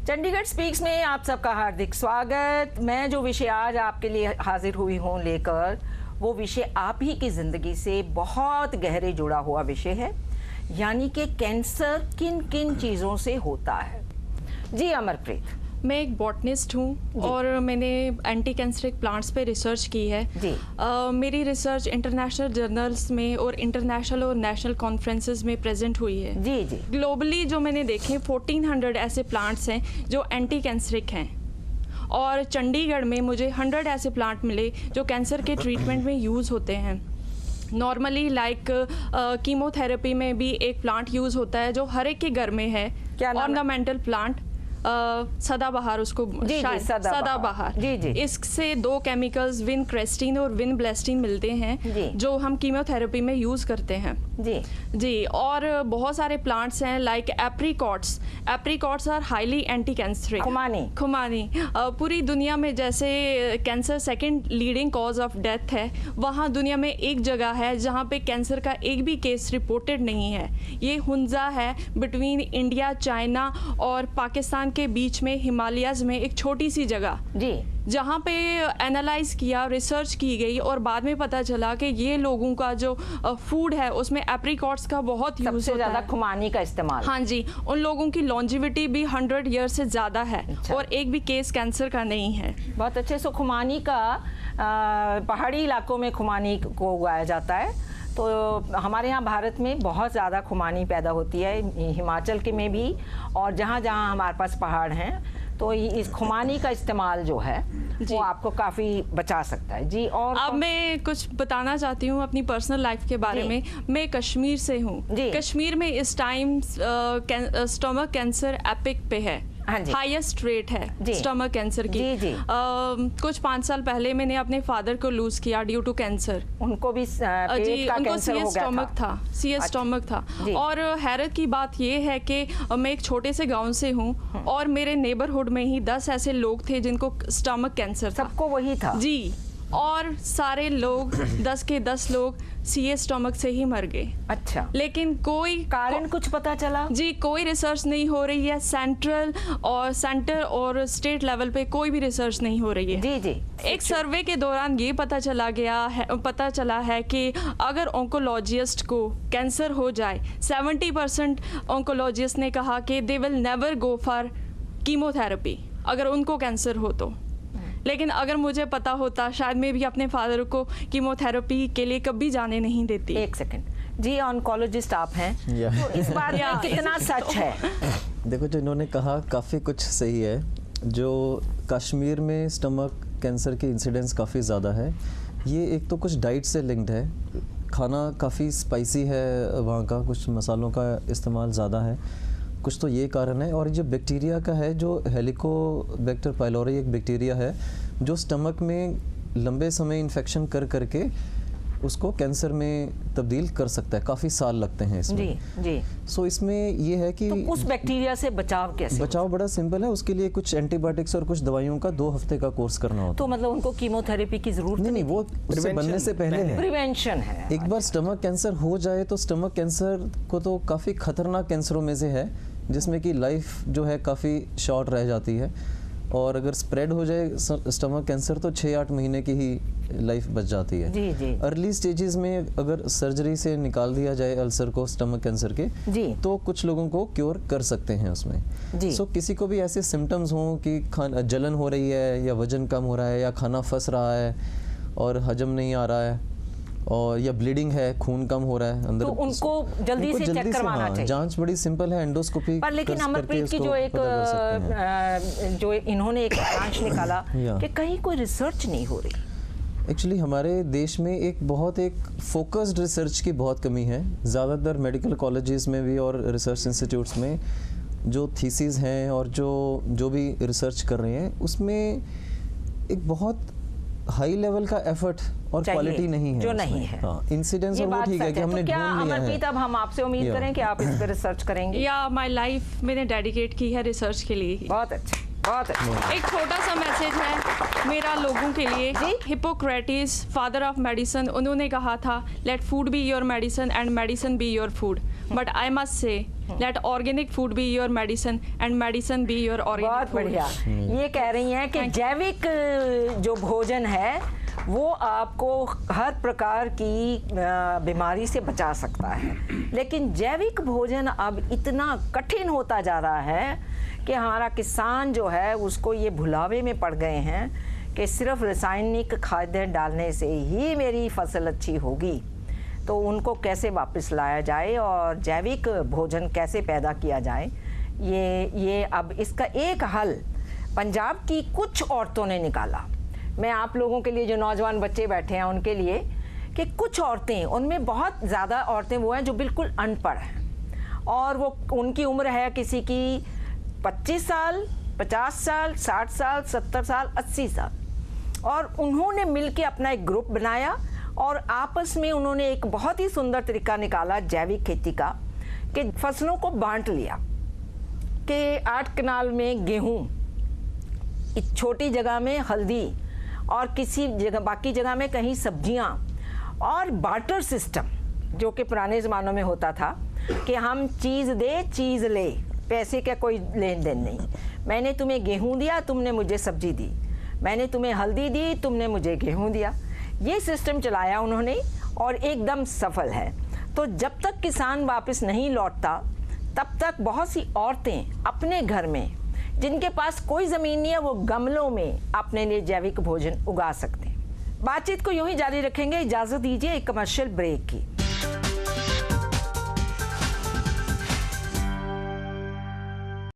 Chandigarh speaks में आप सबका हार्दिक स्वागत। मैं जो विषय आज आपके लिए हाजिर हुई हूँ लेकर, वो विषय आप ही की ज़िंदगी से बहुत गहरे जुड़ा हुआ विषय है, यानी कि कैंसर किन किन चीज़ों से होता है। जी अमरप्रीत। मैं एक बॉटनिस्ट हूँ और मैंने एंटी कैंसरिक प्लांट्स पे रिसर्च की है। मेरी रिसर्च इंटरनेशनल जर्नल्स में और इंटरनेशनल और नेशनल कॉन्फ्रेंसेस में प्रेजेंट हुई है। जी। ग्लोबली जो मैंने देखे 1400 ऐसे प्लांट्स हैं जो एंटी कैंसरिक हैं, और चंडीगढ़ में मुझे 100 ऐसे प्लांट मिले जो कैंसर के ट्रीटमेंट में यूज़ होते हैं। नॉर्मली लाइक कीमोथेरेपी में भी एक प्लांट यूज़ होता है जो हर एक के घर में है, ऑर्नामेंटल प्लांट, सदाबहार उसको, सदाबहार। इससे 2 केमिकल्स विनक्रेस्टिन और विनब्लेस्टिन मिलते हैं जो हम कीमोथेरेपी में यूज़ करते हैं। जी। और बहुत सारे प्लांट्स हैं like apricots are highly anti cancerous. खुमानी पूरी दुनिया में जैसे cancer second leading cause of death है, वहाँ दुनिया में एक जगह है जहाँ पे कैंसर का एक भी केस रिपोर्टेड नहीं है। ये हुंजा है बिटवीन इंडिया, चाइना और पाकिस्तान के बीच में, हिमालयाज में एक छोटी सी जगह, जहाँ पे एनालाइज किया, रिसर्च की गई और बाद में पता चला कि ये लोगों का जो फूड है उसमें एप्रिकॉट्स का बहुत यूज होता है, सबसे ज़्यादा खुमानी का इस्तेमाल। हाँ जी, उन लोगों की लॉन्जिविटी भी 100 ईयर से ज़्यादा है और एक भी केस कैंसर का नहीं है। बहुत अच्छे। सो खुमानी का पहाड़ी इलाकों में खुमानी को उगाया जाता है, तो हमारे यहाँ भारत में बहुत ज़्यादा खुमानी पैदा होती है, हिमाचल के में भी, और जहाँ जहाँ हमारे पास पहाड़ हैं तो इस खुमानी का इस्तेमाल जो है वो आपको काफ़ी बचा सकता है। जी। और अब मैं कुछ बताना चाहती हूँ अपनी पर्सनल लाइफ के बारे में। मैं कश्मीर से हूँ। कश्मीर में इस टाइम स्टमक कैंसर एपिक पे है, हाईएस्ट रेट है स्टमक कैंसर की। कुछ 5 साल पहले मैंने अपने फादर को लूज किया ड्यू टू कैंसर। उनको भी उनको सीएस स्टमक था। और हैरत की बात ये है कि मैं एक छोटे से गांव से हूँ और मेरे नेबरहुड में ही 10 ऐसे लोग थे जिनको स्टमक कैंसर था। सबको वही था। जी। और सारे लोग 10 के 10 लोग सीएस स्टमक से ही मर गए। अच्छा। लेकिन कोई कारण कुछ पता चला? जी, कोई रिसर्च नहीं हो रही है। सेंटर और स्टेट लेवल पे कोई भी रिसर्च नहीं हो रही है। जी। एक सर्वे के दौरान ये पता चला है कि अगर ऑन्कोलॉजिस्ट को कैंसर हो जाए, 70% ऑन्कोलॉजिस्ट ने कहा कि they will never go for chemotherapy अगर उनको कैंसर हो तो। लेकिन अगर मुझे पता होता, शायद मैं भी अपने फादर को कीमोथेरेपी के लिए कभी जाने नहीं देती। एक सेकंड जी, ऑन्कोलॉजिस्ट आप हैं, तो इस बात में कितना सच है? देखो, जो इन्होंने कहा काफ़ी कुछ सही है। जो कश्मीर में स्टमक कैंसर की इंसिडेंस काफ़ी ज़्यादा है, ये एक तो कुछ डाइट से लिंक्ड है। खाना काफ़ी स्पाइसी है वहाँ का, कुछ मसालों का इस्तेमाल ज़्यादा है, कुछ तो ये कारण है। और जो बैक्टीरिया का है, जो हेलिकोबैक्टर पाइलोरी एक बैक्टीरिया है जो स्टमक में लंबे समय इन्फेक्शन करके उसको कैंसर में तब्दील कर सकता है। काफ़ी साल लगते हैं इसमें। जी। सो इसमें ये है कि तो उस बैक्टीरिया से बचाव कैसे? बचाव बड़ा सिंपल है। उसके लिए कुछ एंटीबायोटिक्स और कुछ दवाइयों का 2 हफ्ते का कोर्स करना होता है। तो मतलब उनको कीमोथेरेपी की जरूरत नहीं, वो उससे बनने से पहले है, प्रिवेंशन है। एक बार स्टमक कैंसर हो जाए तो स्टमक कैंसर को तो काफ़ी खतरनाक कैंसरों में से है, जिसमें कि लाइफ जो है काफ़ी शॉर्ट रह जाती है। और अगर स्प्रेड हो जाए स्टमक कैंसर तो 6-8 महीने की ही लाइफ बच जाती है। जी। अर्ली स्टेजेस में अगर सर्जरी से निकाल दिया जाए अल्सर को, स्टमक कैंसर के, तो कुछ लोगों को क्योर कर सकते हैं उसमें। सो किसी को भी ऐसे सिम्टम्स हों कि जलन हो रही है, या वजन कम हो रहा है, या खाना फंस रहा है और हजम नहीं आ रहा है, और या ब्लीडिंग है, खून कम हो रहा है अंदर, तो उनको जल्दी से चेक करवाना चाहिए। जांच बड़ी सिंपल है, एंडोस्कोपी। पर लेकिन अमरप्रीत की जो इन्होंने एक ब्रांच निकाला कि कहीं कोई रिसर्च नहीं हो रही। एक्चुअली हमारे देश में एक फोकस्ड रिसर्च की बहुत कमी है। ज़्यादातर मेडिकल कॉलेजेस में भी और रिसर्च इंस्टीट्यूट्स में जो थीसिस हैं और जो भी रिसर्च कर रहे हैं, उसमें एक बहुत हाई लेवल का एफर्ट और क्वालिटी नहीं है, जो नहीं है। इंसिडेंस और वो ठीक है कि हमने ढूंढ लिया है। अमरप्रीत, अब हम आपसे उम्मीद करें कि आप इस पर रिसर्च करेंगे। या माय लाइफ मैंने डेडिकेट की है रिसर्च के लिए। बहुत अच्छा, बहुत अच्छा। एक छोटा सा मैसेज है मेरा लोगों के लिए। हिपोक्रेटिस, फादर ऑफ मेडिसिन, उन्होंने कहा था let food be your medicine and medicine be your food. But I must say let organic food be your medicine and medicine be your organic. बहुत बढ़िया। ये कह रही हैं कि जैविक जो भोजन है वो आपको हर प्रकार की बीमारी से बचा सकता है, लेकिन जैविक भोजन अब इतना कठिन होता जा रहा है कि हमारा किसान जो है उसको ये भुलावे में पड़ गए हैं कि सिर्फ रासायनिक खाद्य डालने से ही मेरी फसल अच्छी होगी। तो उनको कैसे वापस लाया जाए और जैविक भोजन कैसे पैदा किया जाए, ये अब इसका एक हल पंजाब की कुछ औरतों ने निकाला। मैं आप लोगों के लिए, जो नौजवान बच्चे बैठे हैं उनके लिए, कि कुछ औरतें, उनमें बहुत ज़्यादा औरतें वो हैं जो बिल्कुल अनपढ़ हैं और वो उनकी उम्र है किसी की 25 साल, 50 साल, 60 साल, 70 साल, 80 साल, और उन्होंने मिलकर अपना एक ग्रुप बनाया और आपस में उन्होंने एक बहुत ही सुंदर तरीका निकाला जैविक खेती का, कि फसलों को बांट लिया कि 8 कनाल में गेहूँ, एक छोटी जगह में हल्दी और किसी जगह बाकी जगह में कहीं सब्जियां, और बार्टर सिस्टम जो कि पुराने ज़मानों में होता था कि हम चीज़ दे चीज़ ले, पैसे का कोई लेन देन नहीं। मैंने तुम्हें गेहूं दिया, तुमने मुझे सब्जी दी, मैंने तुम्हें हल्दी दी, तुमने मुझे गेहूं दिया। ये सिस्टम चलाया उन्होंने और एकदम सफल है। तो जब तक किसान वापस नहीं लौटता तब तक बहुत सी औरतें अपने घर में, जिनके पास कोई ज़मीन नहीं है, वो गमलों में अपने लिए जैविक भोजन उगा सकते हैं। बातचीत को यूं ही जारी रखेंगे, इजाज़त दीजिए एक कमर्शियल ब्रेक की।